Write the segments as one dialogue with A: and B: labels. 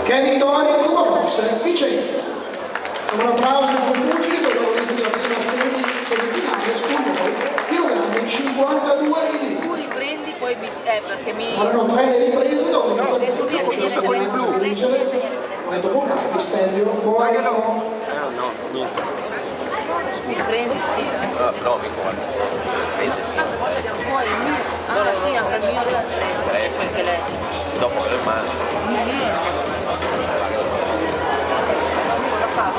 A: che vittoria Ugo Box Vicenza. Con un applauso ai due pugili protagonisti della prima semifinale, Sculloi, pilotando 52 mm.
B: Tu riprendi poi perché mi...
A: Saranno 3 le riprese dopo che poi vincere. Come dopo Cazzi, Stelvio, Boero.
C: No, niente.
B: Mi prendi, sì.
C: No, mi guarda.
B: Poi il mio. Ah sì, anche il mio della 3. Anche lei.
C: Dopo le mani.
B: Cosa fa?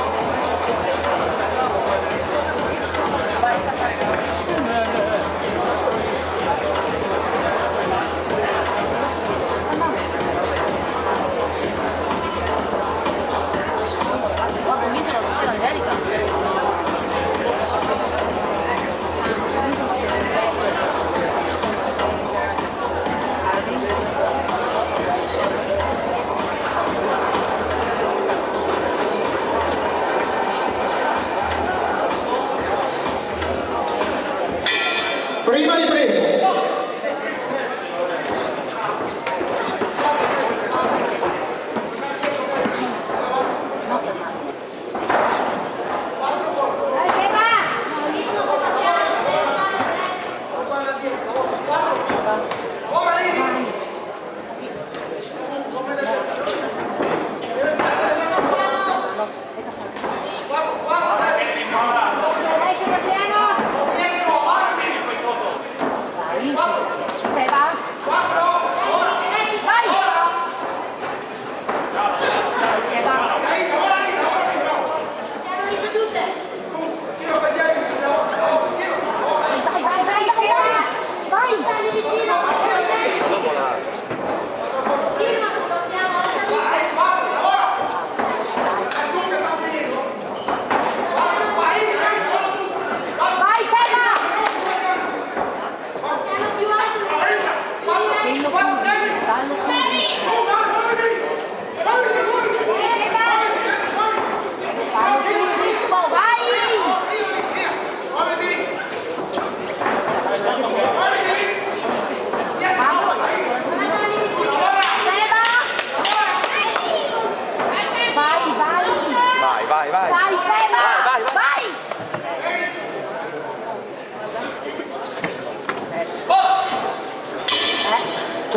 A: Prima ripresa.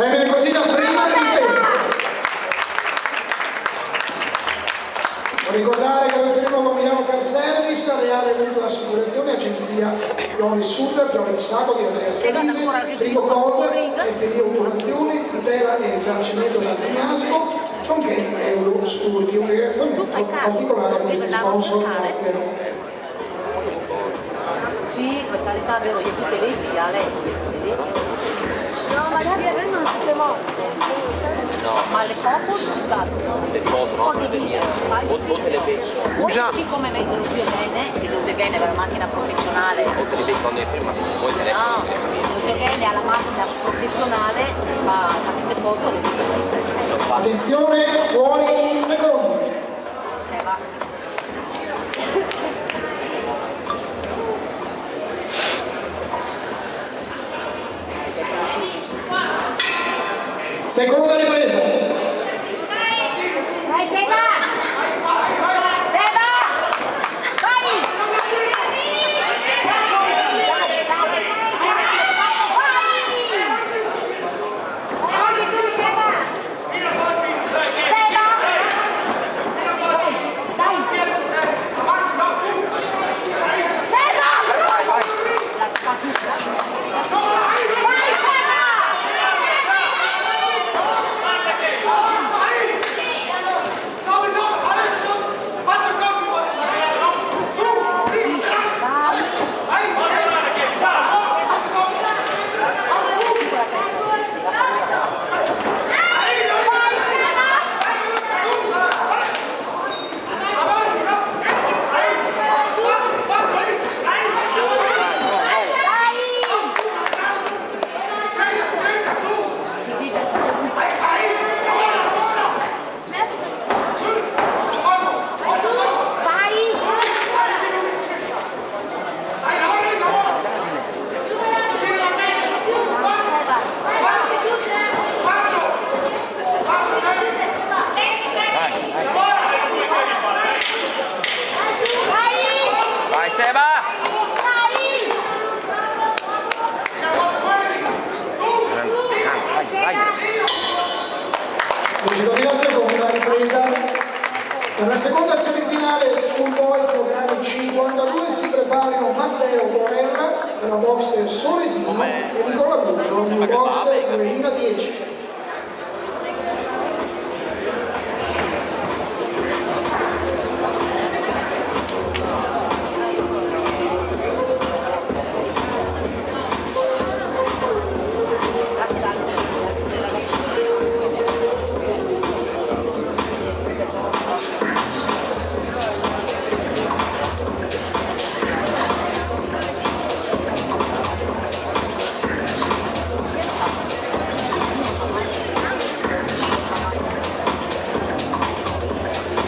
A: Termina così la prima ripresa. Voglio ricordare che noi faremo con Milano Car Service, Reale Mutuo Assicurazione, Agenzia Piove Sud, Piove di Sago di Andrea Scalisi, Frigo Cold, FD Automazioni, tutela e risarcimento dal Beniasco, nonché Euro Spur. Un ringraziamento particolare a questi sponsor. Grazie.
B: Sì, per carità, vero, gli tutte le lei,
D: no, magari vengono tutte mostre.
C: No.
B: ma le foto
C: le foto, no?
B: o dei video,
C: O te le vedi.
B: o siccome mettono più bene, che lo Gene è una macchina professionale.
C: O te le vedi quando hai firmato, poi te le
B: Lo Gene ha la macchina professionale, fa le foto, le video.
A: Attenzione, fuori in secondi.
B: Va.
A: Seconda ripresa.
D: Vai Seba! Seba! Vai! Vai tu Seba! Seba! Dai! Seba! Vai Seba!
A: sbarino Matteo Borella della box Solesino e Nicola Buggio, New Box 2010.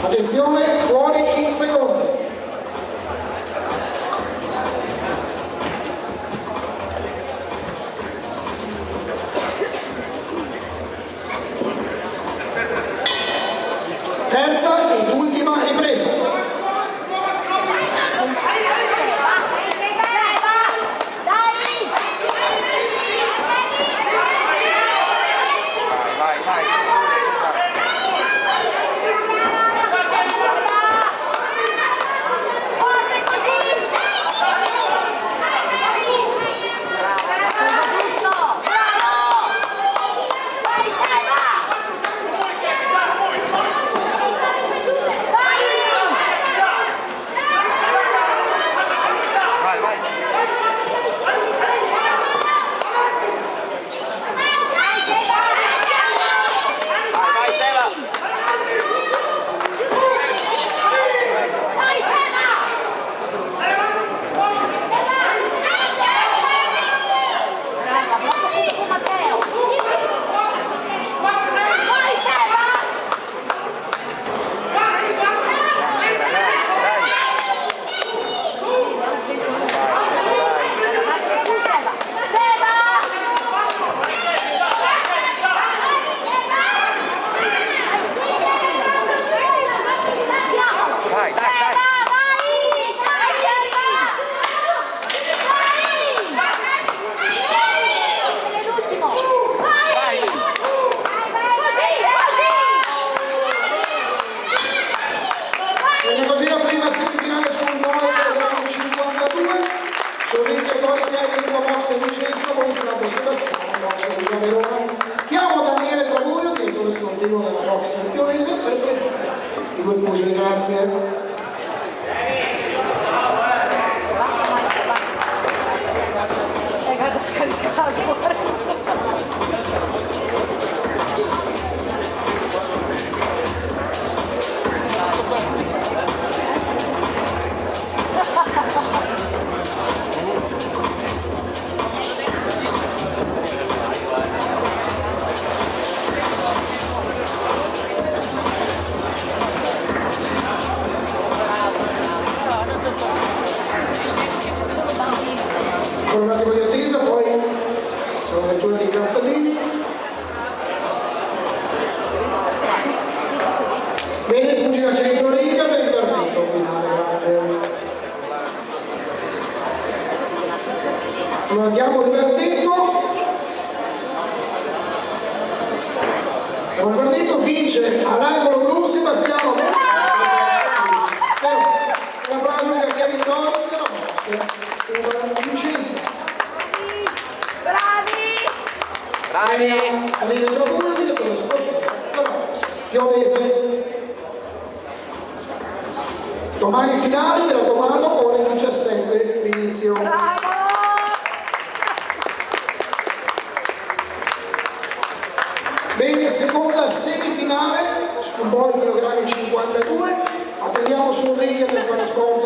A: Attenzione, fuori in secondo. Terza ed ultima ripresa. Bene così la prima semifinale sul nuovo programma 52, sul ring che il box Vicenza, Poliziano Sebastiano, box di Verona. Chiamo Daniele Trabuio, direttore sportivo della box Piovese, per presentare i due pugili, grazie. Con un attimo di attesa, poi c'è una lettura dei cartellini. Bene, pugile a centro riga per il verdetto finale, grazie. Allora andiamo al verdetto. Il verdetto vince all'angolo blu Sebastiano. Un applauso per Kevin Dori della box. Vicenza.
C: Bravi!
A: Daniele Trabuio, direttore sportivo della box Piovese. Domani finali, mi raccomando, ore 17 l'inizio. Bene, seconda semifinale, Schoolboy kg 52, attendiamo sul ring del parasport